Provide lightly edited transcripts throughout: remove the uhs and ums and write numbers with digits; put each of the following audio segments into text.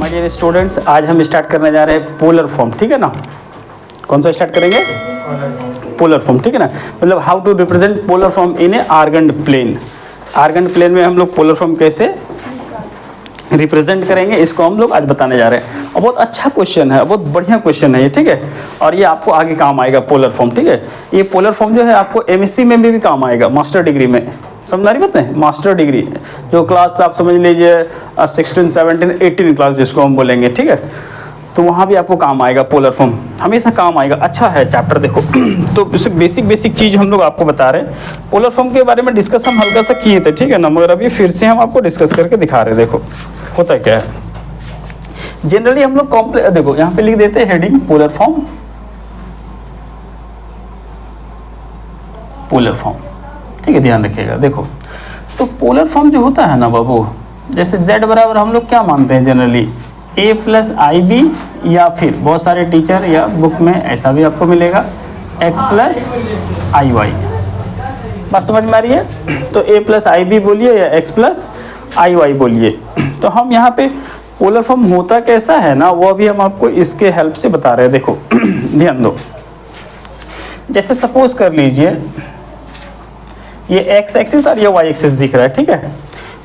My dear students, आज हम start करने जा रहे हैं पोलर फॉर्म, ठीक है ना। कौन सा स्टार्ट करेंगे? पोलर फॉर्म, ठीक है ना। मतलब how to represent polar form in a Argand plane. Argand plane में हम लोग पोलर फॉर्म कैसे रिप्रेजेंट करेंगे, इसको हम लोग आज बताने जा रहे हैं। और बहुत अच्छा क्वेश्चन है, बहुत बढ़िया क्वेश्चन है ये, ठीक है। और ये आपको आगे काम आएगा पोलर फॉर्म, ठीक है। ये पोलर फॉर्म जो है आपको एमएससी में भी काम आएगा, मास्टर डिग्री में। समझ रही बात है? मास्टर डिग्री जो क्लास आप समझ लीजिए 16, 17, 18 क्लास जिसको हम बोलेंगे, ठीक है। तो वहाँ भी आपको काम आएगा पोलर फॉर्म, हमेशा काम आएगा। अच्छा है चैप्टर, देखो तो इसे बेसिक चीज़ हम लोग आपको बता रहे हैं। पोलर फॉर्म के बारे में डिस्कस हम हल्का सा किए थे, ठीक है ना, मगर अभी फिर से हम आपको डिस्कस करके दिखा रहे हैं। देखो होता क्या है, जनरली हम लोग कॉम्प्लेक्स, देखो यहाँ पे लिख देते हैं heading polar form. Polar form, ठीक है, ध्यान रखिएगा। देखो तो पोलर फॉर्म जो होता है ना बाबू, जैसे z बराबर हम लोग क्या मानते हैं generally, a plus i b, या फिर बहुत सारे टीचर या बुक में ऐसा भी आपको मिलेगा x प्लस आई वाई। बात समझ में आ रही है? तो a प्लस आई बी बोलिए या x प्लस आई वाई बोलिए। तो हम यहाँ पे पोलर फॉर्म होता कैसा है ना, वो अभी हम आपको इसके हेल्प से बता रहे हैं। देखो ध्यान दो, जैसे सपोज कर लीजिए ये x एक्सिस और ये y एक्सिस दिख रहा है, ठीक है।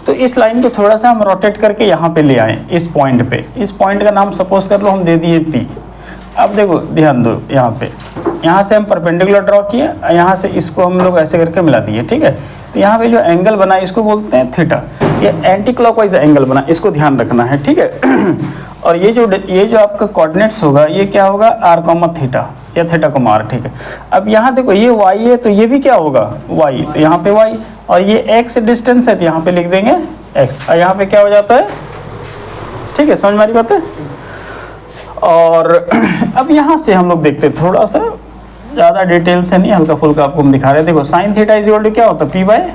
तो इस लाइन को थोड़ा सा हम रोटेट करके यहाँ पे ले आए, इस पॉइंट पे। इस पॉइंट का नाम सपोज कर लो हम दे दिए P। अब देखो ध्यान दो, यहाँ पे यहाँ से हम परपेंडिकुलर ड्रॉ किए, यहाँ से इसको हम लोग ऐसे करके मिला दिए, ठीक है। तो यहाँ पे जो एंगल बना इसको बोलते हैं थीटा। ये एंटी क्लॉकवाइज एंगल बना, इसको ध्यान रखना है, ठीक है। और ये जो आपका कोऑर्डिनेट्स होगा ये क्या होगा, r कॉमा थीटा या थीटा कॉमा r, ठीक है। अब यहाँ देखो ये y है तो ये भी क्या होगा y, तो यहाँ पे y, और ये x डिस्टेंस है तो यहाँ पे लिख देंगे x, और यहाँ पे क्या हो जाता है, ठीक है। समझ में आ रही बात है? और अब यहाँ से हम लोग देखते हैं थोड़ा सा, ज़्यादा डिटेल से नहीं, हल्का फुल्का आपको हम दिखा रहे हैं। देखो sine theta is equal to क्या होता है, p बाय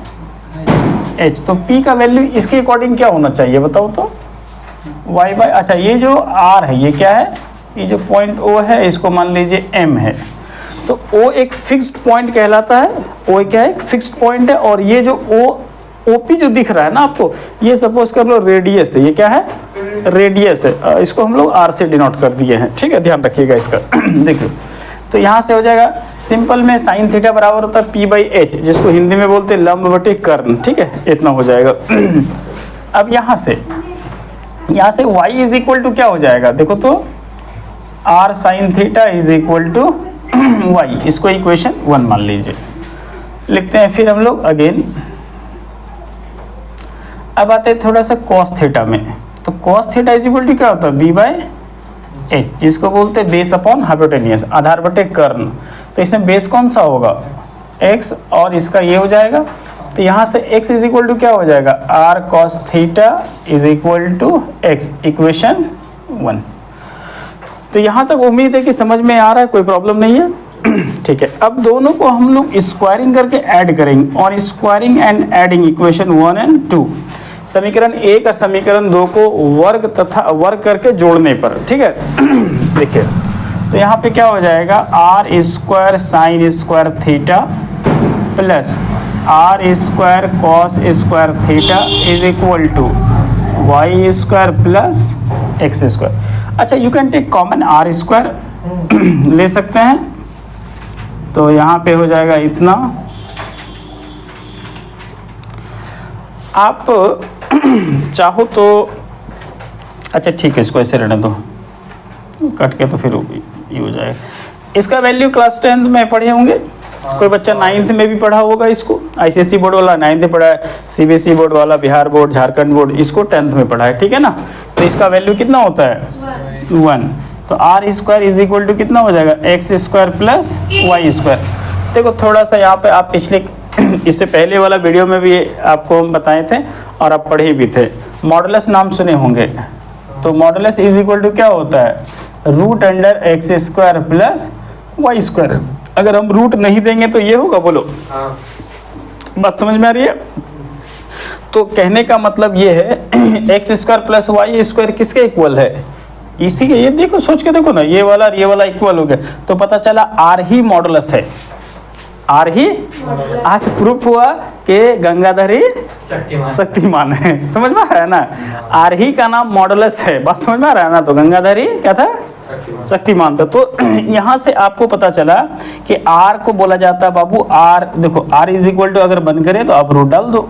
h। तो p का वैल्यू इसके अकॉर्डिंग क्या होना चाहिए बताओ तो, y बाय, अच्छा ये जो r है ये क्या है, ये जो पॉइंट O है इसको मान लीजिए m है। तो O एक फिक्स्ड पॉइंट कहलाता है, O क्या है, एक फिक्स्ड पॉइंट है। और ये जो OP जो दिख रहा है ना आपको, ये सपोज कर लो रेडियस है, ये क्या है, रेडियस है। इसको हम लोग R से डिनोट कर दिए हैं, ठीक है, ध्यान रखिएगा इसका। देखिए तो यहाँ से हो जाएगा सिंपल में साइन थीटा बराबर होता है P बाई H, जिसको हिंदी में बोलते हैं लंब बटे कर्ण, ठीक है, इतना हो जाएगा। अब यहाँ से y इज इक्वल टू क्या हो जाएगा, देखो तो r sine theta is equal to y, इसको इक्वेशन 1 मान लीजिए। लिखते हैं फिर हम लोग अगेन। अब आते हैं थोड़ा सा cos थीटा में। तो cos theta is equal to क्या होता है, b बाय h, जिसको बोलते हैं बेस अपॉन हाइपोटेनियस, आधार बटे कर्ण। तो इसमें बेस कौन सा होगा, x, और इसका ये हो जाएगा। तो यहाँ से x इज इक्वल टू क्या हो जाएगा, r cos theta is equal to x, equation 1। तो यहाँ तक उम्मीद है कि समझ में आ रहा है, कोई प्रॉब्लम नहीं है, ठीक है। अब दोनों को हम लोग स्क्वायरिंग करके ऐड करेंगे, और squaring and adding equation 1 and 2, समीकरण 1 और समीकरण 2 को वर्ग करके जोड़ने पर, ठीक है। देखिए तो यहाँ पे क्या हो जाएगा, r square sine square theta plus r square cos square theta is equal to y square plus x square. अच्छा you can take common r square ले सकते हैं, तो यहाँ पे हो जाएगा इतना। आप चाहो तो, अच्छा ठीक है, इसको ऐसे रहने दो, कट के तो फिर ये हो जाएगा। इसका वैल्यू क्लास 10th में पढ़े होंगे, कोई बच्चा 9th में भी पढ़ा होगा इसको। ICSE बोर्ड वाला 9th में पढ़ा है, CBSE बोर्ड वाला, बिहार बोर्ड, झारखंड बोर्ड इसको 10th में पढ़ा है, ठीक है ना। तो इसका वैल्यू कितना होता है, 1। तो r square is equal to कितना हो जाएगा, x square plus y square. देखो थोड़ा सा यहाँ पे आप पिछले इससे पहले वाला वीडियो में भी आपको हम बताए थे और आप पढ़े भी थे, मॉडुलस नाम सुने होंगे। तो मॉडुलस इज इक्वल टू क्या होता है, root under x square plus y square. अगर हम रूट नहीं देंगे तो ये होगा, बोलो बात समझ में आ रही है? तो कहने का मतलब ये है x square plus y square किसके इक्वल है, इसी के। ये देखो सोच के देखो ना, ये वाला और ये वाला इक्वल हो गया, तो पता चला आर ही मॉडुलस है, आर ही आज प्रूफ हुआ कि गंगाधर ही शक्तिमान है। समझ में आ रहा है ना, आर ही का नाम मॉडुलस है, बात समझ में आ रहा है ना। तो गंगाधर ही क्या था, शक्तिमान था। तो यहाँ से आपको पता चला कि आर को बोला जाता है बाबू, आर देखो आर इज इक्वल टू अगर बन करे तो आप रूट डाल दो।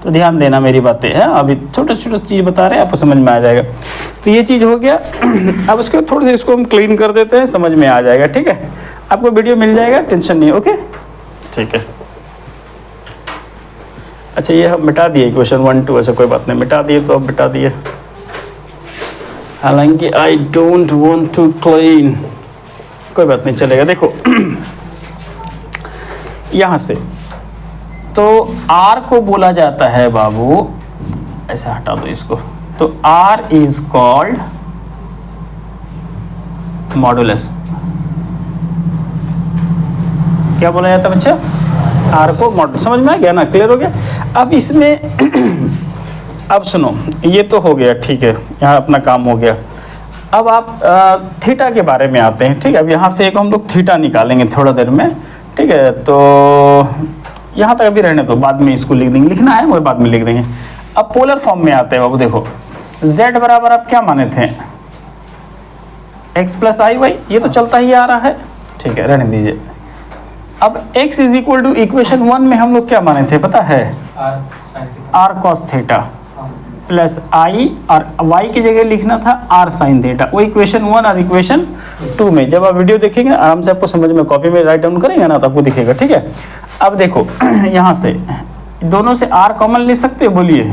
तो ध्यान देना मेरी बातें है, अभी छोटे छोटे चीज़ बता रहे हैं, आपको समझ में आ जाएगा। तो ये चीज़ हो गया। अब इसको थोड़ी सी इसको हम क्लीन कर देते हैं, समझ में आ जाएगा। ठीक है, आपको वीडियो मिल जाएगा, टेंशन नहीं। ओके ठीक है। अच्छा ये हम मिटा दिए क्वेश्चन 1 2, ऐसा कोई बात नहीं, मिटा दिए तो अब मिटा दिए, हालांकि I don't want to clean, कोई बात नहीं चलेगा। देखो यहाँ से तो R को बोला जाता है बाबू, ऐसे हटा दो इसको, तो R इज कॉल्ड मॉडुलस। क्या बोला जाता है बच्चा, R को मॉडुलस। समझ में आ गया ना, क्लियर हो गया। अब इसमें अब सुनो, ये तो हो गया, ठीक है, यहाँ अपना काम हो गया। अब आप थीटा के बारे में आते हैं। ठीक है, अब यहाँ से एक हम लोग थीटा निकालेंगे थोड़ा देर में। ठीक है, तो यहाँ तक अभी रहने दो, बाद में इसको लिख देंगे, लिखना है वो बाद में लिख देंगे। अब पोलर फॉर्म में आते हैं बाबू। देखो z बराबर आप क्या माने थे, x प्लस आई वाई, ये तो चलता ही आ रहा है। ठीक है, रहने दीजिए। अब x is equal to equation 1 में हम लोग क्या माने थे पता है, r cos थीटा प्लस आई, और y की जगह लिखना था r sin थीटा। वो इक्वेशन 1 और इक्वेशन 2 में जब आप वीडियो देखेंगे आराम से आपको समझ में, कॉपी में राइट डाउन करेंगे ना तो आपको दिखेगा। ठीक है, अब देखो यहाँ से दोनों से r कॉमन ले सकते हैं, बोलिए,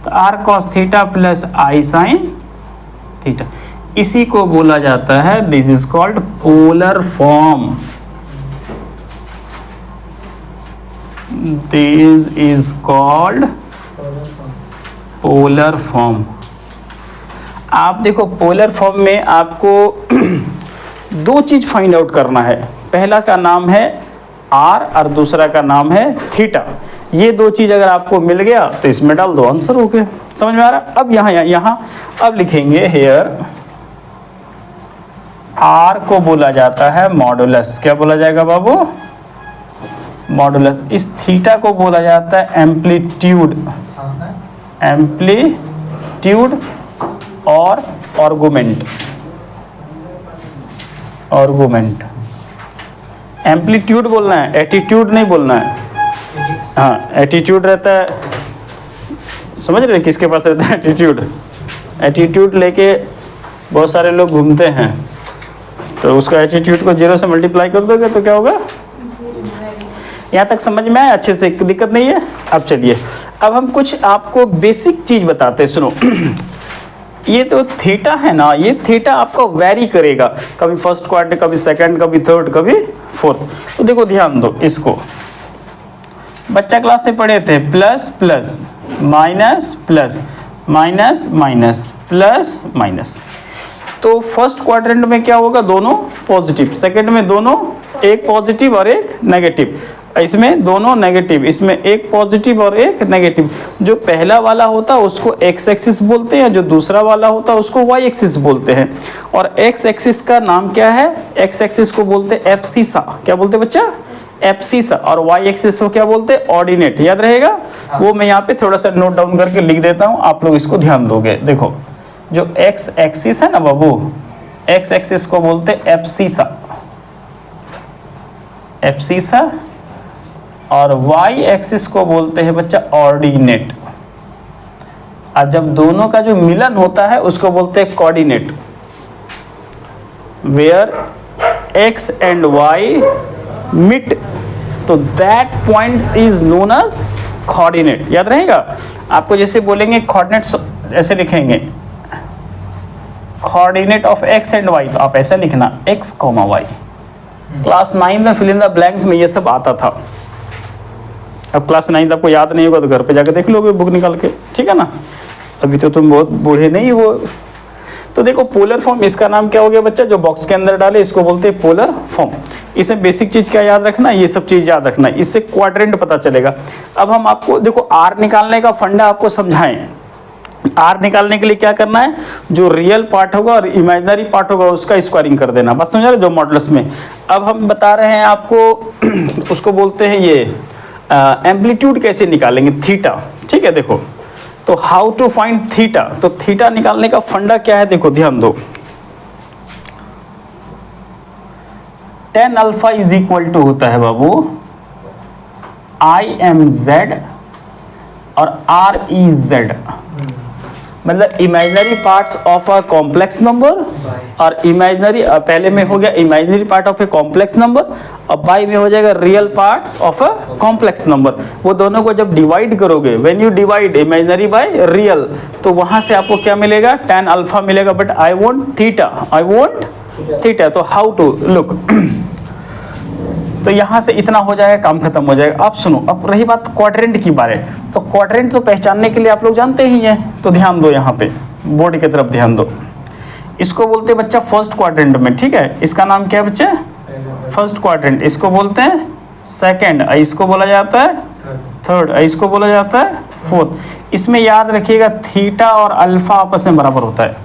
तो r cos थीटा प्लस आई sin थीटा, इसी को बोला जाता है, this is called polar form. This is called polar form. आप देखो पोलर फॉर्म में आपको दो चीज फाइंड आउट करना है, पहला का नाम है r और दूसरा का नाम है थीटा। ये दो चीज अगर आपको मिल गया तो इसमें डाल दो, आंसर हो गया। समझ में आ रहा है। अब यहाँ अब लिखेंगे हेयर, r को बोला जाता है मॉडुलस। क्या बोला जाएगा बाबू, मॉडुलस। इस थीटा को बोला जाता है एम्पलीट्यूड, एम्पलीट्यूड और आर्गुमेंट, आर्गुमेंट। एम्पलीट्यूड बोलना है, एटीट्यूड नहीं बोलना है। हाँ, एटीट्यूड रहता है, समझ रहे किसके पास रहता है एटीट्यूड, एटीट्यूड लेके बहुत सारे लोग घूमते हैं, तो उसका एटीट्यूड को 0 से मल्टीप्लाई कर दोगे तो क्या होगा। यहाँ तक समझ में आया अच्छे से, दिक्कत नहीं है। अब चलिए, अब हम कुछ आपको बेसिक चीज बताते हैं, सुनो। ये तो थीटा है ना, ये थीटा आपका वेरी करेगा, कभी फर्स्ट क्वाड्रेंट, कभी सेकंड, कभी थर्ड, कभी फोर्थ। तो देखो ध्यान दो, इसको बच्चा क्लास से पढ़े थे, plus plus minus plus minus minus plus minus. तो फर्स्ट क्वाड्रेंट में क्या होगा, दोनों पॉजिटिव, सेकंड में दोनों एक पॉजिटिव और एक नेगेटिव, इसमें दोनों नेगेटिव, इसमें एक पॉजिटिव और एक नेगेटिव। जो पहला वाला होता है उसको एक्स एक्सिस बोलते हैं, जो दूसरा वाला होता है उसको वाई एक्सिस बोलते हैं। और एक्स एक्सिस का नाम क्या है, एक्स एक्सिस को बोलते हैं एब्सिसा। क्या बोलते हैं बच्चा, एब्सिसा। और वाई एक्सिस को क्या बोलते हैं, ऑर्डिनेट। याद रहेगा, वो मैं यहाँ पे थोड़ा सा नोट डाउन करके लिख देता हूँ, आप लोग इसको ध्यान दोगे। देखो जो एक्स एक्सिस है ना बाबू, एक्स एक्सिस को बोलते हैं एब्सिसा, एब्सिसा। और y एक्सिस को बोलते हैं बच्चा ऑर्डिनेट। और जब दोनों का जो मिलन होता है उसको बोलते हैं coordinate. Where x and y meet, तो that point is known as coordinate. याद रहेगा आपको, जैसे बोलेंगे कोऑर्डिनेट ऐसे लिखेंगे, coordinate of x and y, तो आप ऐसा लिखना x, y। क्लास 9 में फिल इन द ब्लैंक्स में ये सब आता था। अब क्लास 9 आपको याद नहीं होगा तो घर पे जाकर देख लोगे बुक निकाल के, ठीक है ना। अभी तो तुम बहुत बूढ़े नहीं हो। तो देखो पोलर फॉर्म, इसका नाम क्या हो गया बच्चा, जो बॉक्स के अंदर डाले इसको बोलते हैं पोलर फॉर्म। इसमें बेसिक चीज क्या याद रखना, ये सब चीज याद रखना, इससे क्वाड्रेंट पता चलेगा। अब हम आपको देखो आर निकालने का फंडा आपको समझाएं। आर निकालने के लिए क्या करना है, जो रियल पार्ट होगा और इमेजिनरी पार्ट होगा उसका स्क्वायरिंग कर देना, बस समझ रहे जो मॉडुलस में। अब हम बता रहे हैं आपको उसको बोलते हैं ये एम्पलीट्यूड कैसे निकालेंगे, थीटा, ठीक है। देखो तो हाउ टू फाइंड थीटा, तो थीटा निकालने का फंडा क्या है, देखो ध्यान दो, tan alpha is equal to होता है बाबू IMZ और REZ, मतलब imaginary parts of a complex number और इमेजिनरी, पहले में हो गया imaginary part of a complex number और बाई में हो जाएगा real parts of a complex number. वो दोनों को जब डिवाइड करोगे, when you divide imaginary by real, तो वहां से आपको क्या मिलेगा, tan अल्फा मिलेगा। But I want theta, I want theta, तो हाउ टू लुक, तो यहाँ से इतना हो जाएगा, काम खत्म हो जाएगा। अब सुनो, अब रही बात क्वाड्रेंट की बारे, तो क्वाड्रेंट तो पहचानने के लिए आप लोग जानते ही हैं, तो ध्यान दो यहाँ पे बोर्ड की तरफ ध्यान दो। इसको बोलते हैं बच्चा फर्स्ट क्वाड्रेंट में, ठीक है, इसका नाम क्या है बच्चे, फर्स्ट क्वाड्रेंट। इसको बोलते हैं सेकंड, इसको बोला जाता है थर्ड, इसको बोला जाता है फोर्थ। इसमें याद रखिएगा थीटा और अल्फा आपस में बराबर होता है,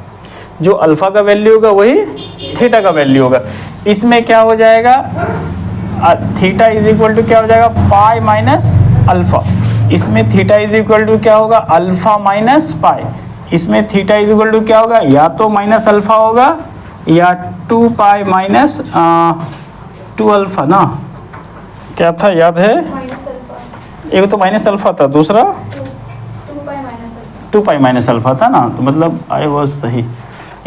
जो अल्फा का वैल्यू होगा वही थीटा का वैल्यू होगा। इसमें क्या हो जाएगा, थीटा इज इक्वल टू क्या हो जाएगा, पाई माइनस अल्फा। इसमें थीटा इज इक्वल टू क्या होगा, अल्फा माइनस पाई। इसमें थीटा इज इक्वल टू क्या होगा, या तो माइनस अल्फा होगा या 2 पाई माइनस 2 अल्फा ना, क्या था याद है, एक तो माइनस अल्फा था, दूसरा 2 पाई माइनस अल्फा था ना, तो मतलब आई वाज सही।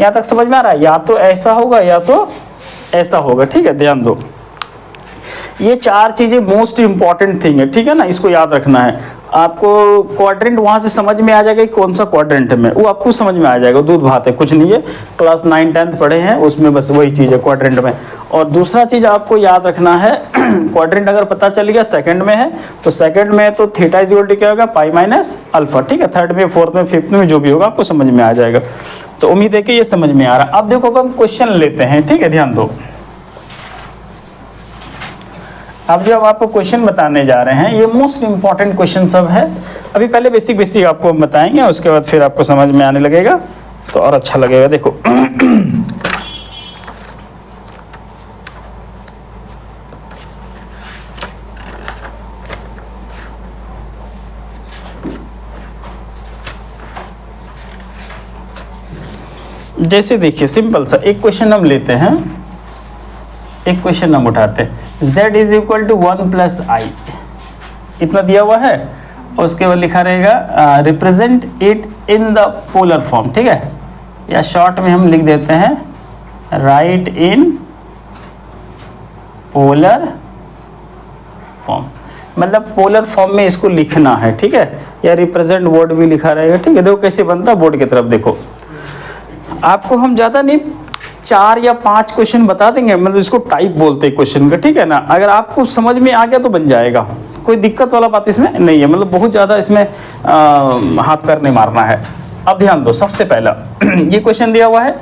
यहाँ तक समझ में आ रहा है, या तो ऐसा होगा या तो ऐसा होगा, ठीक है, ध्यान दो। ये चार चीजें मोस्ट इंपॉर्टेंट थिंग है, ठीक है ना, इसको याद रखना है। आपको क्वाड्रेंट वहां से समझ में आ जाएगा कि कौन सा क्वाड्रेंट में, वो आपको समझ में आ जाएगा, दूध भात है, कुछ नहीं है, क्लास 9 10th पढ़े हैं उसमें, बस वही चीज़ है क्वाड्रेंट में। और दूसरा चीज़ आपको याद रखना है, क्वाड्रेंट अगर पता चल गया सेकंड में है, तो सेकंड में तो थीटा इज इक्वल टू क्या होगा, पाई माइनस अल्फा, ठीक है। थर्ड में, फोर्थ में, फिफ्थ में जो भी होगा आपको समझ में आ जाएगा। तो उम्मीद है कि ये समझ में आ रहा है। अब देखो, अब हम क्वेश्चन लेते हैं, ठीक है, ध्यान दो। अब जो आपको क्वेश्चन बताने जा रहे हैं, ये मोस्ट इंपॉर्टेंट क्वेश्चन सब है। अभी पहले बेसिक आपको हम बताएंगे, उसके बाद फिर आपको समझ में आने लगेगा तो और अच्छा लगेगा। देखो जैसे देखिए, सिंपल सा एक क्वेश्चन हम लेते हैं, एक क्वेश्चन हम उठाते हैं, z is equal to 1 plus i, इतना दिया हुआ है, और उसके बाद लिखा रहेगा represent it in the polar form, ठीक है, या शॉर्ट में हम लिख देते हैं राइट इन पोलर फॉर्म, मतलब पोलर फॉर्म में इसको लिखना है, ठीक है, या रिप्रेजेंट वर्ड भी लिखा रहेगा, ठीक है। देखो कैसे बनता है, बोर्ड की तरफ देखो, आपको हम ज़्यादा नहीं 4 या 5 क्वेश्चन बता देंगे, मतलब इसको टाइप बोलते हैं क्वेश्चन का, ठीक है ना। अगर आपको समझ में आ गया तो बन जाएगा, कोई दिक्कत वाला बात इसमें नहीं है, मतलब बहुत ज़्यादा इसमें हाथ पैर नहीं मारना है। अब ध्यान दो, सबसे पहला ये क्वेश्चन दिया हुआ है,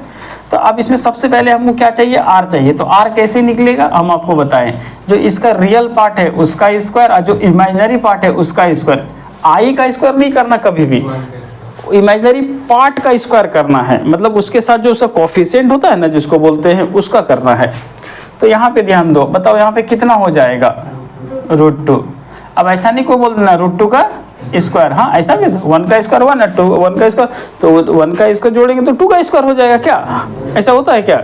तो अब इसमें सबसे पहले हमको क्या चाहिए, आर चाहिए। तो आर कैसे निकलेगा हम आपको बताएं, जो इसका रियल पार्ट है उसका स्क्वायर और जो इमेजिनरी पार्ट है उसका स्क्वायर। आई का स्क्वायर नहीं करना कभी भी, इमेजिनरी पार्ट का स्क्वायर करना है, मतलब उसके साथ जो उसका कोफिशिएंट होता है ना, जिसको बोलते हैं, उसका करना है। तो यहाँ पे ध्यान दो, बताओ यहाँ पे कितना हो जाएगा, √2। अब ऐसा नहीं को बोल देना √2 का स्क्वायर, हाँ ऐसा भी 1 का स्क्वायर 1 है, 2 1 का स्क्वायर, तो 1 का स्क्वायर जोड़ेंगे तो 2 का स्क्वायर हो जाएगा क्या, ऐसा होता है क्या,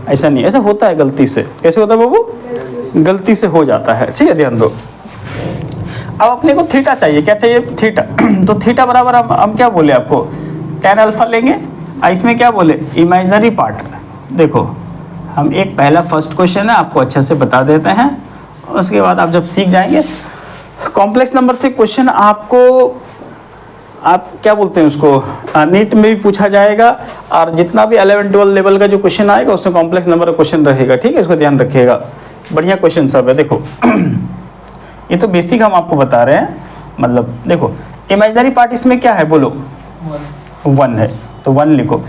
ऐसा नहीं, ऐसा होता है गलती से। कैसे होता है बाबू, गलती से हो जाता है, ठीक है, ध्यान दो। अब अपने को थीटा चाहिए, क्या चाहिए, थीटा। तो थीटा बराबर हम क्या बोले आपको, tan अल्फा लेंगे, इसमें क्या बोले, इमेजिनरी पार्ट। देखो हम एक पहला फर्स्ट क्वेश्चन है आपको अच्छे से बता देते हैं, उसके बाद आप जब सीख जाएंगे कॉम्प्लेक्स नंबर से क्वेश्चन आपको, आप क्या बोलते हैं उसको, नीट में भी पूछा जाएगा, और जितना भी 11 12 लेवल का जो क्वेश्चन आएगा उसमें कॉम्प्लेक्स नंबर का क्वेश्चन रहेगा, ठीक है, इसको ध्यान रखिएगा, बढ़िया क्वेश्चन सब है। देखो ये तो बेसिक हम आपको बता रहे हैं, मतलब देखो इमेजिनरी पार्ट इसमें क्या है बोलो, 1 है, तो 1 लिखो,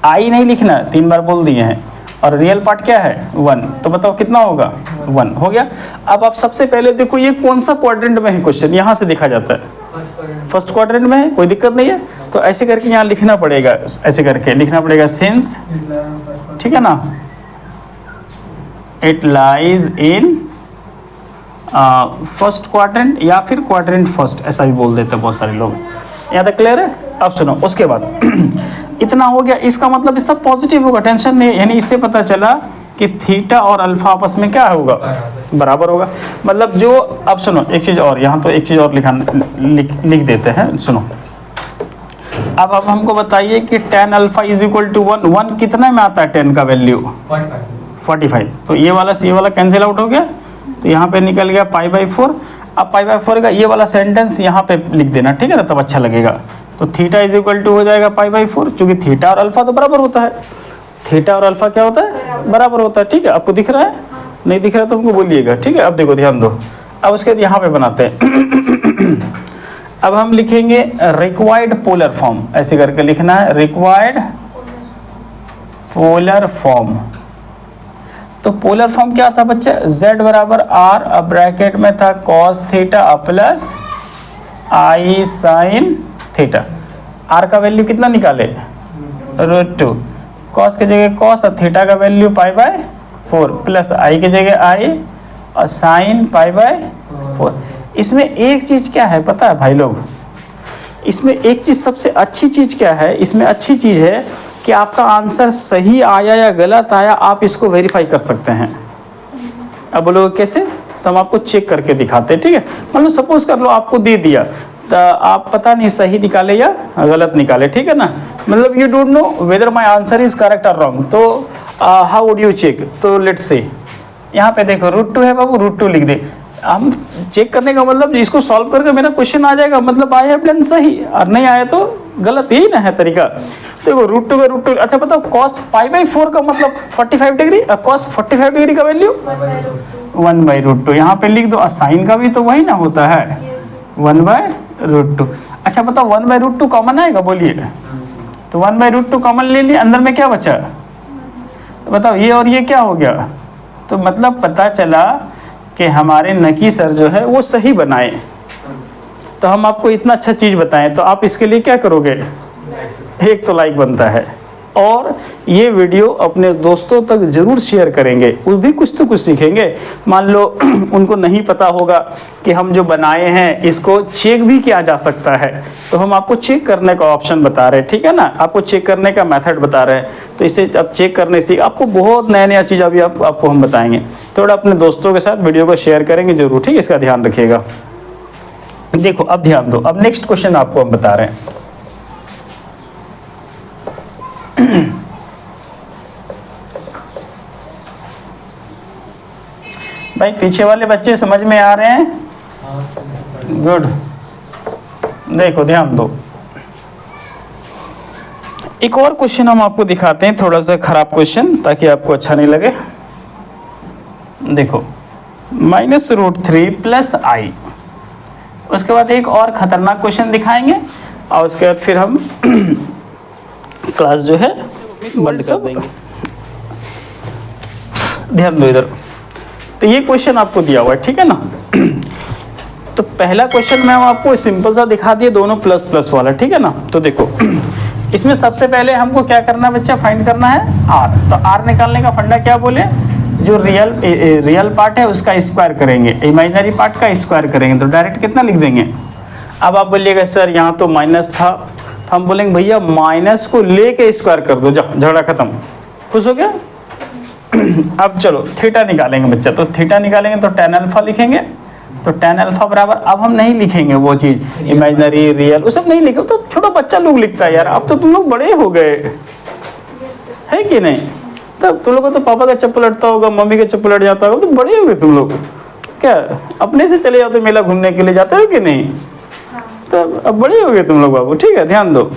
आई नहीं लिखना, 3 बार बोल दिए हैं, और रियल पार्ट क्या है 1, तो बताओ कितना होगा, 1 हो गया। अब आप सबसे पहले देखो ये कौन सा क्वाड्रेंट में है क्वेश्चन, यहाँ से देखा जाता है फर्स्ट क्वाड्रेंट में है, कोई दिक्कत नहीं है। तो ऐसे करके यहाँ लिखना पड़ेगा, ऐसे करके लिखना पड़ेगा सिंस, ठीक है ना, it lies in first quadrant या फिर क्वाड्रेंट फर्स्ट, ऐसा भी बोल देते हैं बहुत सारे लोग। यहाँ तक क्लियर है? अब सुनो, उसके बाद इतना हो गया, इसका मतलब ये सब पॉजिटिव होगा, टेंशन नहीं। यानी इससे पता चला कि थीटा और अल्फा आपस में क्या होगा, बराबर होगा। मतलब जो, अब सुनो एक चीज़ और, यहाँ तो एक चीज़ और लिख देते हैं, सुनो। अब हमको बताइए कि tan alpha is equal to 1, 1 कितने में आता है tan का वैल्यू? 45। तो ये वाला कैंसिल आउट हो गया, तो यहाँ पे निकल गया π/4। अब π/4 का ये वाला सेंटेंस यहाँ पे लिख देना, ठीक है ना, तब अच्छा लगेगा। तो थीटा इज इक्वल टू हो जाएगा π/4, चूंकि थीटा और अल्फा तो बराबर होता है। थीटा और अल्फा क्या होता है? बराबर होता है, ठीक है। आपको दिख रहा है? नहीं दिख रहा है तो हमको बोलिएगा, ठीक है। अब देखो, ध्यान दो। अब उसके बाद यहाँ पे बनाते हैं अब हम लिखेंगे रिक्वायर्ड पोलर फॉर्म, ऐसे करके लिखना है, रिक्वायर्ड पोलर फॉर्म। तो पोलर फॉर्म क्या था बच्चे? z बराबर r, अब ब्रैकेट में था cos theta plus i sine theta. r का वैल्यू कितना निकाले? √2। cos की जगह cos और थीटा का वैल्यू π/4 प्लस i की जगह i और साइन π/4। इसमें एक चीज़ क्या है पता है भाई लोग? इसमें एक चीज़, सबसे अच्छी चीज़ क्या है इसमें? अच्छी चीज़ है कि आपका आंसर सही आया या गलत आया, आप इसको वेरीफाई कर सकते हैं। अब बोलोगे कैसे? तो हम आपको चेक करके दिखाते हैं, ठीक है। मतलब सपोज कर लो आपको दे दिया, तो आप पता नहीं सही निकाले या गलत निकाले, ठीक है ना। मतलब you don't know whether my answer is correct और रॉन्ग, तो हाउ वुड यू चेक? तो लेट्स से यहाँ पे देखो √2 है बाबू, √2 लिख दे। हम चेक करने का मतलब इसको सॉल्व करके मेरा क्वेश्चन आ जाएगा, मतलब आया प्लान सही और नहीं आया तो गलत, यही ना है तरीका। तो देखो √2 का √2, अच्छा बताओ cos π/4 का मतलब 45 डिग्री, और cos 45 डिग्री का वैल्यू 1/√2 यहाँ पे लिख दो। और साइन का भी तो वही ना होता है, 1/√2। अच्छा बताओ 1/√2 कॉमन आएगा? बोलिए। तो 1/√2 कॉमन ले लिए, अंदर में क्या बचा? बताओ ये और ये क्या हो गया? तो मतलब पता चला कि हमारे नकी सर जो है वो सही बनाए। तो हम आपको इतना अच्छा चीज़ बताएं तो आप इसके लिए क्या करोगे? एक तो लाइक बनता है, और ये वीडियो अपने दोस्तों तक ज़रूर शेयर करेंगे, वो भी कुछ तो कुछ सीखेंगे। मान लो उनको नहीं पता होगा कि हम जो बनाए हैं इसको चेक भी किया जा सकता है, तो हम आपको चेक करने का ऑप्शन बता रहे हैं, ठीक है ना। आपको चेक करने का मेथड बता रहे हैं, तो इसे अब चेक करने से आपको बहुत नया नया चीज़ अभी आपको हम बताएंगे। थोड़ा अपने दोस्तों के साथ वीडियो को शेयर करेंगे ज़रूर, ठीक है, इसका ध्यान रखिएगा। देखो अब ध्यान दो, अब नेक्स्ट क्वेश्चन आपको हम बता रहे हैं। भाई पीछे वाले बच्चे समझ में आ रहे हैं? गुड। देखो ध्यान दो, एक और क्वेश्चन हम आपको दिखाते हैं, थोड़ा सा खराब क्वेश्चन, ताकि आपको अच्छा नहीं लगे। देखो -√3 प्लस i। उसके बाद एक और खतरनाक क्वेश्चन दिखाएंगे, और उसके बाद फिर हम क्लास जो है बंद कर देंगे। ध्यान दो इधर। तो ये क्वेश्चन आपको दिया हुआ है, ठीक है ना। तो पहला क्वेश्चन मैं आपको सिंपल सा दिखा दिया, दोनों प्लस प्लस वाला, ठीक है ना। तो देखो इसमें सबसे पहले हमको क्या करना है बच्चा? फाइंड करना है r। तो r निकालने का फंडा क्या बोले? जो रियल पार्ट है उसका स्क्वायर करेंगे, इमेजिनरी पार्ट का स्क्वायर करेंगे, तो डायरेक्ट कितना लिख देंगे। अब आप बोलिएगा सर यहाँ तो माइनस था, तो हम बोलेंगे भैया माइनस को लेके स्क्वायर कर दो, जाओ झगड़ा खत्म, खुश हो गया। अब चलो थीटा निकालेंगे बच्चा, तो थीटा निकालेंगे तो tan अल्फा लिखेंगे। तो tan अल्फा बराबर, अब हम नहीं लिखेंगे वो चीज़ इमेजिनरी रियल, वो सब नहीं लिखे, तो छोटा बच्चा लोग लिखता है यार। अब तो तुम लोग बड़े हो गए, है कि नहीं? तब तुम लोग को तो पापा का चप्पल अटता होगा, मम्मी का चप्पल अट जाता होगा, तो बड़े हो गए तुम लोग। क्या अपने से चले जाते मेला घूमने के लिए, जाते हो कि नहीं? तो अब बड़े हो गए तुम लोग बाबू, ठीक है, ध्यान दो,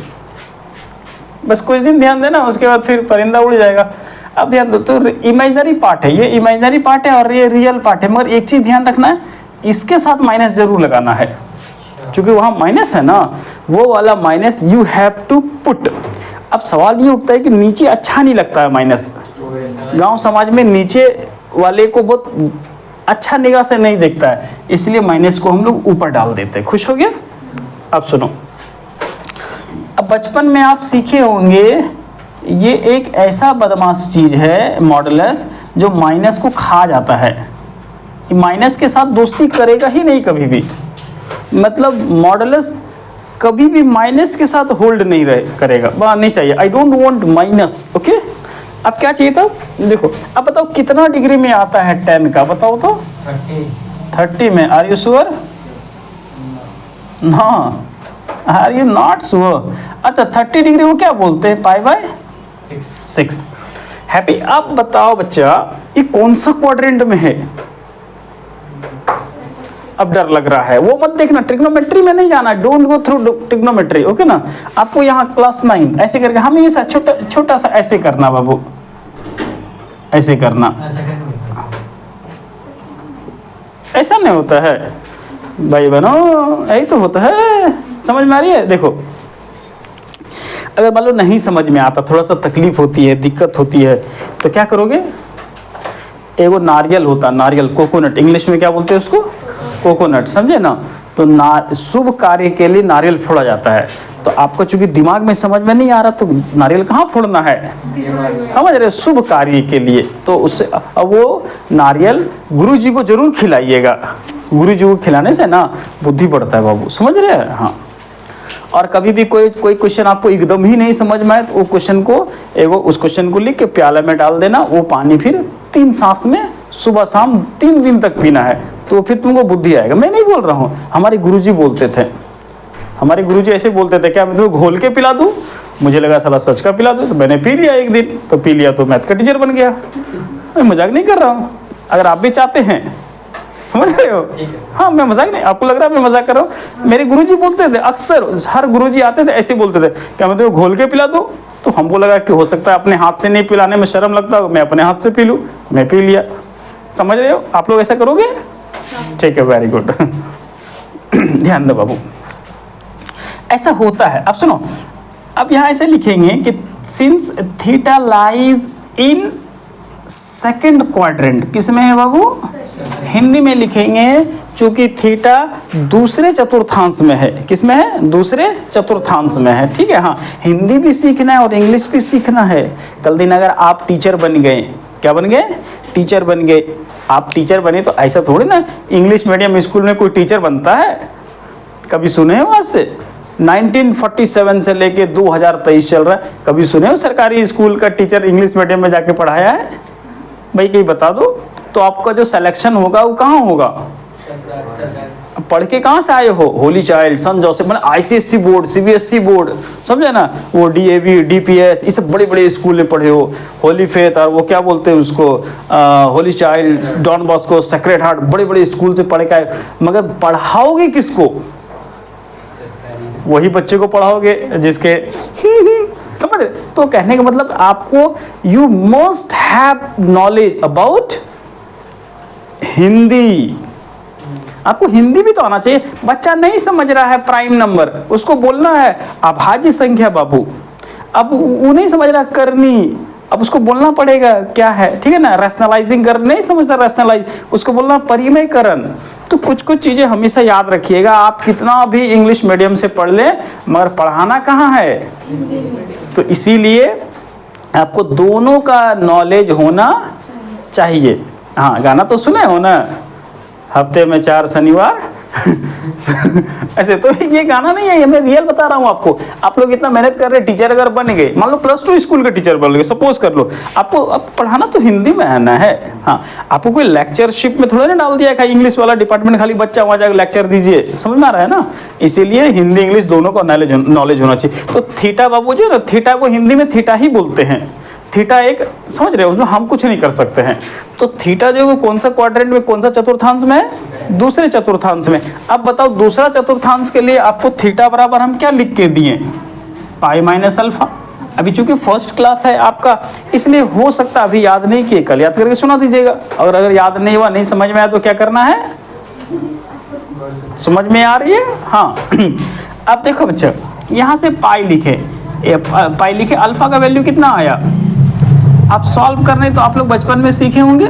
बस कुछ दिन ध्यान देना, उसके बाद फिर परिंदा उड़ जाएगा। अब ध्यान दो, तो इमेजिनरी पार्ट है, ये इमेजिनरी पार्ट है और ये रियल पार्ट है, मगर एक चीज़ ध्यान रखना है, इसके साथ माइनस जरूर लगाना है, क्योंकि वहाँ माइनस है ना, वो वाला minus you have to put. अब सवाल ये उठता है कि नीचे अच्छा नहीं लगता है माइनस, गांव समाज में नीचे वाले को बहुत अच्छा निगाह से नहीं देखता है, इसलिए माइनस को हम लोग ऊपर डाल देते हैं। खुश हो गया? अब सुनो, अब बचपन में आप सीखे होंगे ये एक ऐसा बदमाश चीज है मॉडुलस जो माइनस को खा जाता है। माइनस के साथ दोस्ती करेगा ही नहीं कभी भी, मतलब मॉडुलस कभी भी माइनस के साथ होल्ड नहीं करेगा, नहीं चाहिए। आई डोंट वांट माइनस, ओके। अब क्या चाहिए था, देखो अब बताओ कितना डिग्री में आता है 10 का, बताओ तो 30 में। Are you sure? ना, आर यू नॉट श्योर? अच्छा 30 डिग्री को क्या बोलते हैं? π/6। हैप्पी। अब बताओ बच्चा ये कौन सा क्वाड्रेंट में है? अब डर लग रहा है, वो मत देखना, ट्रिग्नोमेट्री में नहीं जाना, don't go through trigonometry, okay ना। आपको यहाँ क्लास 9 ऐसे करके हमेशा छोटा सा ऐसे करना बाबू, ऐसे करना। ऐसा नहीं होता है भाई बहनों, यही तो होता है। समझ में आ रही है? देखो अगर मान लो नहीं समझ में आता, थोड़ा सा तकलीफ होती है, दिक्कत होती है, तो क्या करोगे? एगो नारियल होता, नारियल, कोकोनट, इंग्लिश में क्या बोलते हैं उसको? कोकोनट, समझे ना। तो शुभ कार्य के लिए नारियल फोड़ा जाता है। तो आपको चूंकि दिमाग में समझ में नहीं आ रहा, तो नारियल कहाँ फोड़ना है? समझ रहे? शुभ कार्य के लिए। तो उससे अब वो नारियल गुरु जी को जरूर खिलाइएगा, गुरु जी को खिलाने से ना बुद्धि बढ़ता है बाबू, समझ रहे हैं? हाँ। और कभी भी कोई क्वेश्चन आपको एकदम ही नहीं समझ में आए तो वो क्वेश्चन को उस क्वेश्चन को लिख के प्याला में डाल देना, वो पानी फिर 3 सांस में सुबह शाम 3 दिन तक पीना है, तो फिर तुमको बुद्धि आएगा। मैं नहीं बोल रहा हूँ, हमारे गुरुजी बोलते थे, हमारे गुरुजी ऐसे बोलते थे, क्या मैं तुम्हें घोल के पिला दूँ? मुझे लगा साला सच का पिला दूँ, तो मैंने पी लिया एक दिन, तो पी लिया तो मैथ का टीचर बन गया। मैं मजाक नहीं कर रहा हूँ, अगर आप भी चाहते हैं, समझ रहे हो? हाँ, मैं मजाक नहीं, आपको लग रहा है मैं मजाक कर रहा हूँ। मेरे गुरुजी बोलते थे, अक्सर हर गुरुजी आते थे ऐसे बोलते थे, क्या मैं तुम्हें घोल के पिला दूँ? तो हमको लगा कि हो सकता है अपने हाथ से नहीं पिलाने में शर्म लगता है, मैं अपने हाथ से पी लूँ, मैं पी लिया। समझ रहे हो? आप लोग ऐसा करोगे? ठीक है, वेरी गुड। ध्यान दो बाबू, ऐसा होता है। अब सुनो, अब यहाँ ऐसे लिखेंगे कि since theta lies in second quadrant, किसमें है बाबू? हिंदी में लिखेंगे चूंकि थीटा दूसरे चतुर्थांश में है। किसमें है? दूसरे चतुर्थांश में है, ठीक है। हाँ, हिंदी भी सीखना है और इंग्लिश भी सीखना है। कल दिन अगर आप टीचर बन गए, क्या बन गए? टीचर बन गए। आप टीचर बने तो ऐसा थोड़ी ना इंग्लिश मीडियम स्कूल में कोई टीचर बनता है? कभी सुने हो? आज से 1947 से लेके 2023 चल रहा है, कभी सुने हो सरकारी स्कूल का टीचर इंग्लिश मीडियम में जाके पढ़ाया है? भाई कहीं बता दो। तो आपका जो सिलेक्शन होगा वो कहाँ होगा? पढ़ के कहाँ से आए हो? होली चाइल्ड, सन जोसेफ, मतलब ICSE बोर्ड, CBSE बोर्ड, समझे ना, वो DAV, DPS, ये सब बड़े बड़े स्कूल में पढ़े हो। होली फेथ और वो क्या बोलते हैं उसको, holy child, Don Bosco, sacred heart, बड़े बड़े स्कूल से पढ़ के आए, मगर पढ़ाओगे किसको? वही बच्चे को पढ़ाओगे जिसके समझ रहे? तो कहने का मतलब आपको you must have knowledge about Hindi. आपको हिंदी भी तो आना चाहिए। बच्चा नहीं समझ रहा है प्राइम नंबर, उसको बोलना है अभाज्य संख्या बाबू। अब वो नहीं समझ रहा करनी, अब उसको बोलना पड़ेगा क्या है, ठीक है ना। रैशनलाइजिंग कर नहीं समझता, रैशनलाइज, उसको बोलना परिमेयकरण। तो कुछ कुछ चीज़ें हमेशा याद रखिएगा। आप कितना भी इंग्लिश मीडियम से पढ़ ले, मगर पढ़ाना कहाँ है? तो इसीलिए आपको दोनों का नॉलेज होना चाहिए। हाँ, गाना तो सुने हो ना, हफ्ते में 4 शनिवार ऐसे। तो ये गाना नहीं है, ये मैं रियल बता रहा हूँ आपको। आप लोग इतना मेहनत कर रहे हैं, टीचर अगर बन गए, मान लो +2 स्कूल के टीचर बन गए, सपोज कर लो, आपको अब पढ़ाना तो हिंदी में आना है। हाँ, आपको कोई लेक्चरशिप में थोड़ा ना डाल दिया है इंग्लिश वाला डिपार्टमेंट, खाली बच्चा वहाँ जाकर लेक्चर दीजिए, समझ में आ रहा है ना। इसीलिए हिंदी इंग्लिश दोनों का नॉलेज होना चाहिए। तो थीटा बाबू जो है ना, थीटा को हिंदी में थीटा ही बोलते हैं। थीटा एक, समझ रहे हो, उसमें हम कुछ नहीं कर सकते हैं। तो थीटा जो है कौन सा क्वाड्रेंट में, कौन सा चतुर्थांश में है? दूसरे चतुर्थांश में। अब बताओ दूसरा चतुर्थांश के लिए आपको थीटा बराबर हम क्या लिख के दिए? π-α। अभी चूंकि फर्स्ट क्लास है आपका, इसलिए हो सकता है अभी याद नहीं किए, कल याद करके सुना दीजिएगा। और अगर याद नहीं हुआ, नहीं समझ में आया, तो क्या करना है? समझ में आ रही है? हाँ। अब देखो बच्चा, यहाँ से पाई लिखे, अल्फा का वैल्यू कितना आया? आप सॉल्व करने तो आप लोग बचपन में सीखे होंगे,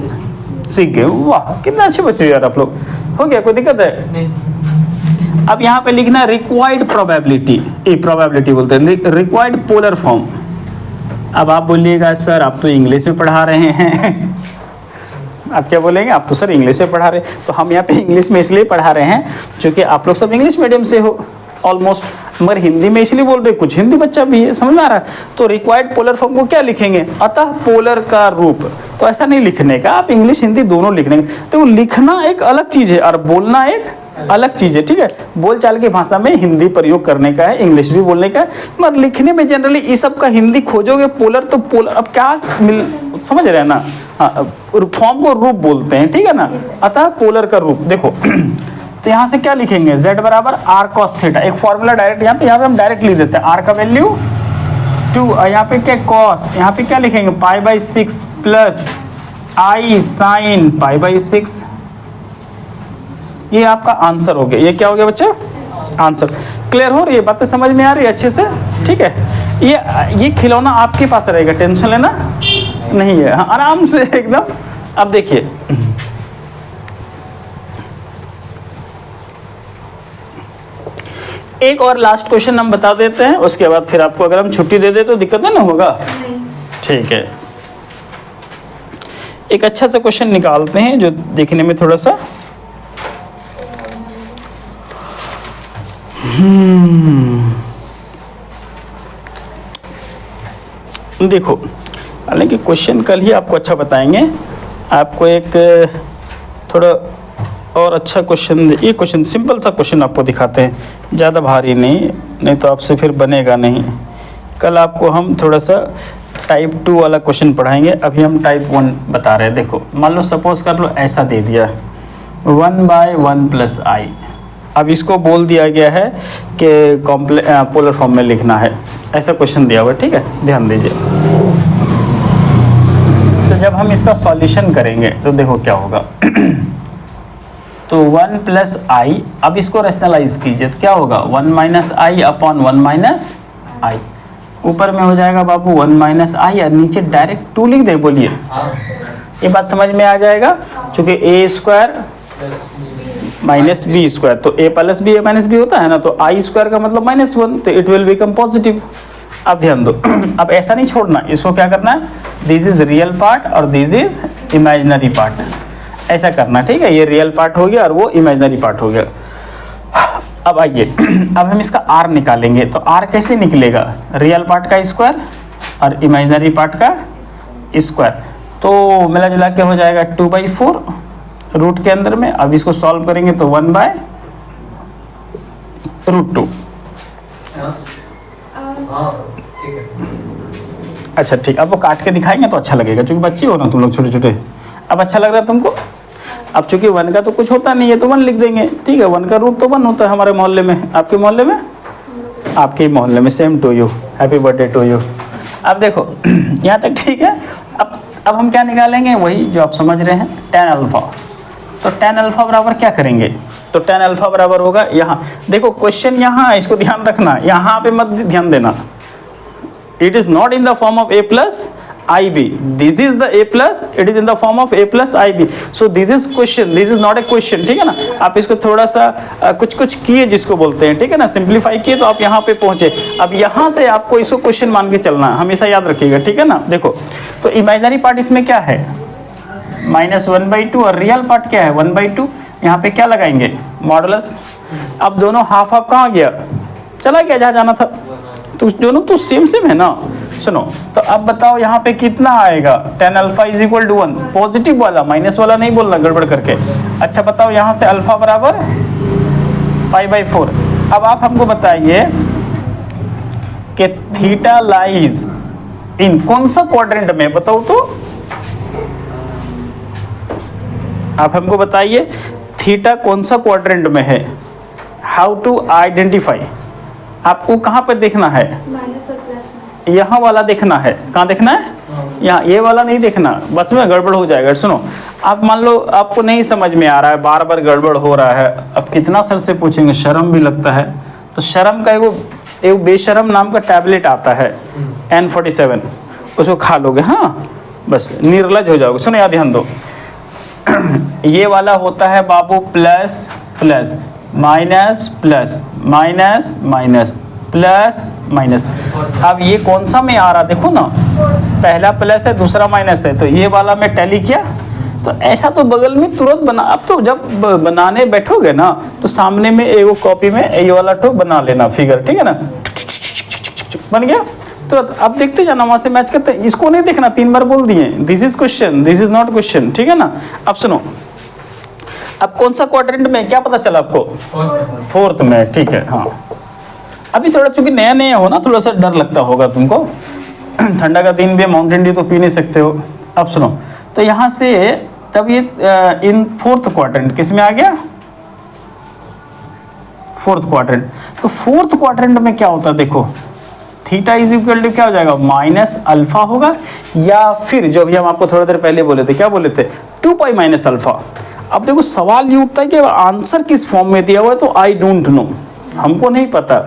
सीख गए। वाह, कितने अच्छे बच्चे यार आप लोग। हो गया, कोई दिक्कत है? नहीं। अब यहाँ पे लिखना रिक्वायर्ड प्रोबेबिलिटी, ये प्रोबेबिलिटी बोलते हैं, रिक्वायर्ड पोलर फॉर्म। अब आप बोलिएगा सर आप तो इंग्लिश में पढ़ा रहे हैं आप क्या बोलेंगे, आप तो सर इंग्लिश में पढ़ा रहे हैं। तो हम यहाँ पे इंग्लिश में इसलिए पढ़ा रहे हैं क्योंकि आप लोग सब इंग्लिश मीडियम से हो ऑलमोस्ट, मगर हिंदी में इसलिए बोल रहे, कुछ हिंदी बच्चा भी है, समझ में आ रहा है। तो रिक्वायर्ड पोलर फॉर्म को क्या लिखेंगे, अतः पोलर का रूप। तो ऐसा नहीं लिखने का, आप इंग्लिश हिंदी दोनों लिख लेंगे। तो लिखना एक अलग चीज़ है और बोलना एक अलग चीज़ है, ठीक है। बोल चाल की भाषा में हिंदी प्रयोग करने का है, इंग्लिश भी बोलने का है, मगर लिखने में जनरली इस सब का हिंदी खोजोगे पोलर तो पोलर, अब क्या समझ रहे हैं ना। हाँ, फॉर्म को रूप बोलते हैं, ठीक है ना, अतः पोलर का रूप। देखो तो यहाँ से क्या लिखेंगे, z बराबर आर कॉस थीटा, एक फॉर्मूला डायरेक्ट यहाँ पे हम डायरेक्ट लिख देते हैं, आर का वैल्यू 2 और यहाँ पे क्या कॉस, यहाँ पे क्या लिखेंगे π/6 प्लस आई साइन π/6। ये आपका आंसर हो गया। ये क्या हो गया बच्चा, आंसर। क्लियर हो रही है, बातें समझ में आ रही है अच्छे से, ठीक है। ये खिलौना आपके पास रहेगा, टेंशन लेना नहीं है, हाँ, आराम से एकदम। अब देखिए एक और लास्ट क्वेश्चन हम बता देते हैं, उसके बाद फिर आपको अगर हम छुट्टी दे दे तो दिक्कत नहीं ना होगा, ठीक है। एक अच्छा सा क्वेश्चन निकालते हैं जो देखने में थोड़ा सा देखो, हालांकि क्वेश्चन कल ही आपको अच्छा बताएंगे। आपको एक थोड़ा और अच्छा क्वेश्चन, ये क्वेश्चन सिंपल सा क्वेश्चन आपको दिखाते हैं, ज़्यादा भारी नहीं तो आपसे फिर बनेगा नहीं। कल आपको हम थोड़ा सा टाइप 2 वाला क्वेश्चन पढ़ाएंगे, अभी हम टाइप 1 बता रहे हैं। देखो मान लो सपोज कर लो ऐसा दे दिया 1/1 + i। अब इसको बोल दिया गया है कि पोलर फॉर्म में लिखना है, ऐसा क्वेश्चन दिया हुआ है, ठीक है, ध्यान दीजिए। तो जब हम इसका सॉल्यूशन करेंगे तो देखो क्या होगा तो 1 + i, अब इसको रैशनलाइज कीजिए तो क्या होगा 1 - i अपॉन 1 - i। ऊपर में हो जाएगा बाबू 1 - i और नीचे डायरेक्ट 2 लिख दे, बोलिए ये बात समझ में आ जाएगा। चूँकि a² - b², तो a + b a - b होता है ना, तो i² का मतलब -1, तो इट विल बिकम पॉजिटिव। अब ध्यान दो, अब ऐसा नहीं छोड़ना, इसको क्या करना है, दिस इज रियल पार्ट और दिस इज इमेजिनरी पार्ट, ऐसा करना, ठीक है। ये रियल पार्ट हो गया और वो इमेजिनरी पार्ट हो गया। अब आइए अब हम इसका r निकालेंगे, तो r कैसे निकलेगा, रियल पार्ट का स्क्वायर और इमेजिनरी पार्ट का स्क्वायर, तो मिला जुला के हो जाएगा 2/4 रूट के अंदर में। अब इसको सॉल्व करेंगे तो 1/√2। अच्छा ठीक, अब वो काट के दिखाएंगे तो अच्छा लगेगा, क्योंकि बच्चे हो ना तुम लोग छोटे छोटे। अब अच्छा लग रहा है तुमको। अब चूंकि 1 का तो कुछ होता नहीं है तो 1 लिख देंगे, ठीक है। 1 का रूट तो 1 होता है हमारे मोहल्ले में, आपके मोहल्ले में, आपके मोहल्ले में, same to you, happy birthday to you. अब देखो यहाँ तक ठीक है। अब हम क्या निकालेंगे, वही जो आप समझ रहे हैं, tan अल्फा। तो tan अल्फा बराबर क्या करेंगे, तो tan अल्फा बराबर होगा, यहाँ देखो क्वेश्चन यहाँ, इसको ध्यान रखना, यहाँ पे मत ध्यान देना, it is not in the form of a + ib, this is the a plus, it is in the form of a plus ib, so this is question, this is not a question, ठीक है ना। आप इसको थोड़ा सा कुछ किए जिसको बोलते हैं, ठीक है ना, सिंप्लीफाई किए तो आप यहाँ पे पहुँचे। अब यहाँ से आपको इसको क्वेश्चन मान के चलना, हमेशा याद रखिएगा, ठीक है ना। देखो तो इमेजिनरी पार्ट इसमें क्या है -1/2 और रियल पार्ट क्या है 1/2। यहाँ पे क्या लगाएंगे, मॉडुलस। अब दोनों हाफ कहाँ गया, चला गया जहाँ जाना था, तो दोनों तो सेम है ना। सुनो तो अब बताओ यहाँ पे कितना आएगा, tan अल्फा = 1, पॉजिटिव वाला, माइनस वाला नहीं बोलना गड़बड़ करके। अच्छा बताओ यहाँ से अल्फा बराबर π/4। अब आप हमको बताइए कि थीटा लाइज इन कौन सा क्वाड्रेंट में, बताओ तो आप हमको बताइए थीटा कौन सा क्वाड्रेंट में है, हाउ टू आइडेंटिफाई। आपको कहाँ पर देखना है, माइनस और प्लस में, यहाँ वाला देखना है, कहाँ देखना है, यहाँ, ये वाला नहीं देखना, बस में गड़बड़ हो जाएगा। सुनो आप मान लो आपको नहीं समझ में आ रहा है, बार बार गड़बड़ हो रहा है, अब कितना सर से पूछेंगे, शर्म भी लगता है। तो शर्म का एक बेशरम नाम का टैबलेट आता है N47, उसको खा लोगे, हाँ बस निर्लज हो जाओगे। सुनो यार ध्यान दो ये वाला होता है बाबू plus plus, minus plus minus minus plus minus. अब ये कौन सा में आ रहा देखो ना, पहला प्लस है दूसरा माइनस है, तो ये वाला में टैली किया, तो ऐसा तो बगल में तुरंत बना। अब तो जब बनाने बैठोगे ना तो सामने में एगो कॉपी में ये वाला तो बना लेना फिगर, ठीक है ना, बन गया तुरंत। अब देखते जाना वहां से मैच करते, इसको नहीं देखना, 3 बार बोल दिए this is question, this is not question, ठीक है ना। अब सुनो, अब कौन सा क्वाड्रेंट में क्या पता चला आपको? फोर्थ में, ठीक है। हाँ अभी थोड़ा चूंकि नया नया हो ना, थोड़ा सा डर लगता होगा तुमको, ठंडा का दिन भी, माउंटेन ड्यू तो पी नहीं सकते हो। अब सुनो, तो यहाँ से तब ये इन फोर्थ क्वाड्रेंट किस में आ गया? Fourth quadrant. तो फोर्थ क्वाड्रेंट में क्या होता है देखो, थीटा इज इक्वल टू क्या हो जाएगा? माइनस अल्फा होगा, या फिर जो भी हम आपको थोड़ी देर पहले बोले थे, क्या बोले थे? 2 पाई माइनस अल्फा। अब देखो सवाल ये उठता है कि आंसर किस फॉर्म में दिया हुआ है, तो आई डोंट नो, हमको नहीं पता,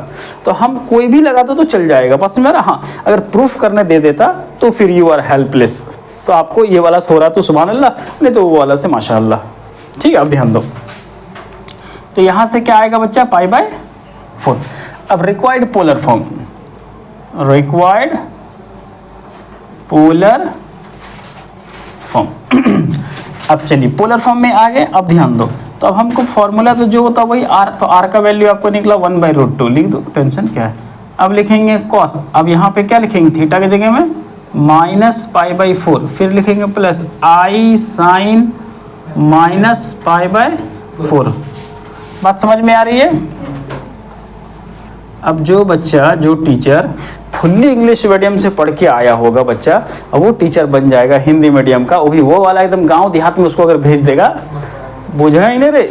तो हम कोई भी लगा दो तो चल जाएगा बस मेरा। हाँ अगर प्रूफ करने दे देता तो फिर यू आर हेल्पलेस, तो आपको ये वाला हो रहा तो सुभान अल्लाह, नहीं तो वो वाला से माशाअल्लाह, ठीक है। अब ध्यान दो, तो यहाँ से क्या आएगा बच्चा? पाई बाय 4। अब required polar form, required polar form. अब चलिए पोलर फॉर्म में आ गए। अब ध्यान दो, तो अब हमको फॉर्मूला तो जो होता है वही आर, तो आर का वैल्यू आपको निकला 1/√2, लिख दो, टेंशन क्या है। अब लिखेंगे कॉस, अब यहाँ पे क्या लिखेंगे? थीटा की जगह में माइनस पाई बाई 4, फिर लिखेंगे plus i sine minus pi by 4। बात समझ में आ रही है? अब जो बच्चा, जो टीचर फुल्ली इंग्लिश मीडियम से पढ़ के आया होगा बच्चा, अब वो टीचर बन जाएगा हिंदी मीडियम का, वो भी वो वाला एकदम गांव देहात में, उसको अगर भेज देगा, बुझा ही नहीं रे,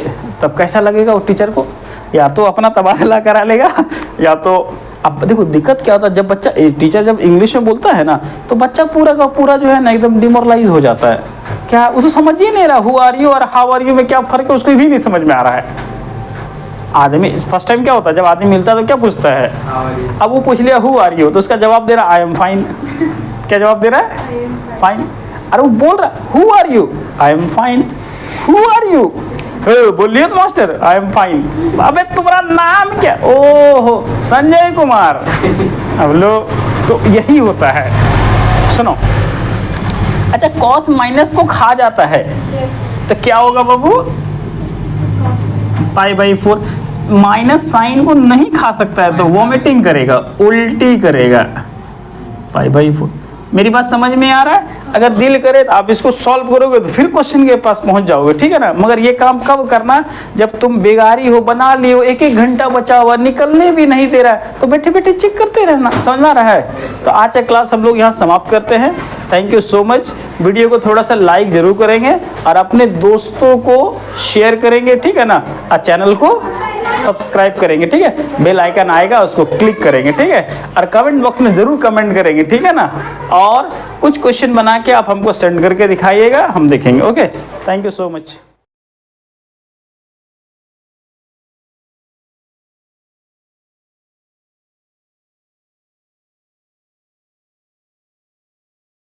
तब कैसा लगेगा वो टीचर को? या तो अपना तबादला करा लेगा, या तो अब देखो दिक्कत क्या होता है, जब बच्चा टीचर जब इंग्लिश में बोलता है ना, तो बच्चा पूरा का पूरा जो है ना एकदम डिमोरलाइज हो जाता है। क्या उसको समझ ही नहीं रहा हु आर यू और हाउ आर यू में क्या फ़र्क है, उसको भी नहीं समझ में आ रहा है। आदमी फर्स्ट टाइम क्या होता है, जब आदमी मिलता है तो क्या पूछता है? अब वो पूछ लिया हु आर यू, तो उसका जवाब दे रहा आई एम फाइन। क्या जवाब दे रहा है? फाइन। अरे वो बोल रहा who are you, I am fine. Who are you, बोलिए तो मास्टर आई एम फाइन। अबे तुम्हारा नाम क्या? ओहो संजय कुमार। अब लो, तो यही होता है। सुनो, अच्छा कॉस माइनस को खा जाता है, तो क्या होगा बाबू? Pi by 4। माइनस साइन को नहीं खा सकता है तो वॉमिटिंग करेगा, उल्टी करेगा। पाई बाई 4। मेरी बात समझ में आ रहा है? अगर दिल करे तो आप इसको सॉल्व करोगे तो फिर क्वेश्चन के पास पहुंच जाओगे, ठीक है ना। मगर ये काम कब करना? जब तुम बेगारी हो, बना लियो, 1-1 घंटा बचा हुआ, निकलने भी नहीं दे रहा है, तो बैठे बैठे चेक करते रहना, समझ में आ रहा है? तो आज का क्लास हम लोग यहाँ समाप्त करते हैं। Thank you so much. Video को थोड़ा सा लाइक जरूर करेंगे और अपने दोस्तों को शेयर करेंगे, ठीक है ना। और चैनल को सब्सक्राइब करेंगे, ठीक है। बेल आइकन आएगा उसको क्लिक करेंगे, ठीक है। और कमेंट बॉक्स में जरूर कमेंट करेंगे, ठीक है ना। और कुछ क्वेश्चन बना के आप हमको सेंड करके दिखाइएगा, हम देखेंगे। Okay, thank you so much.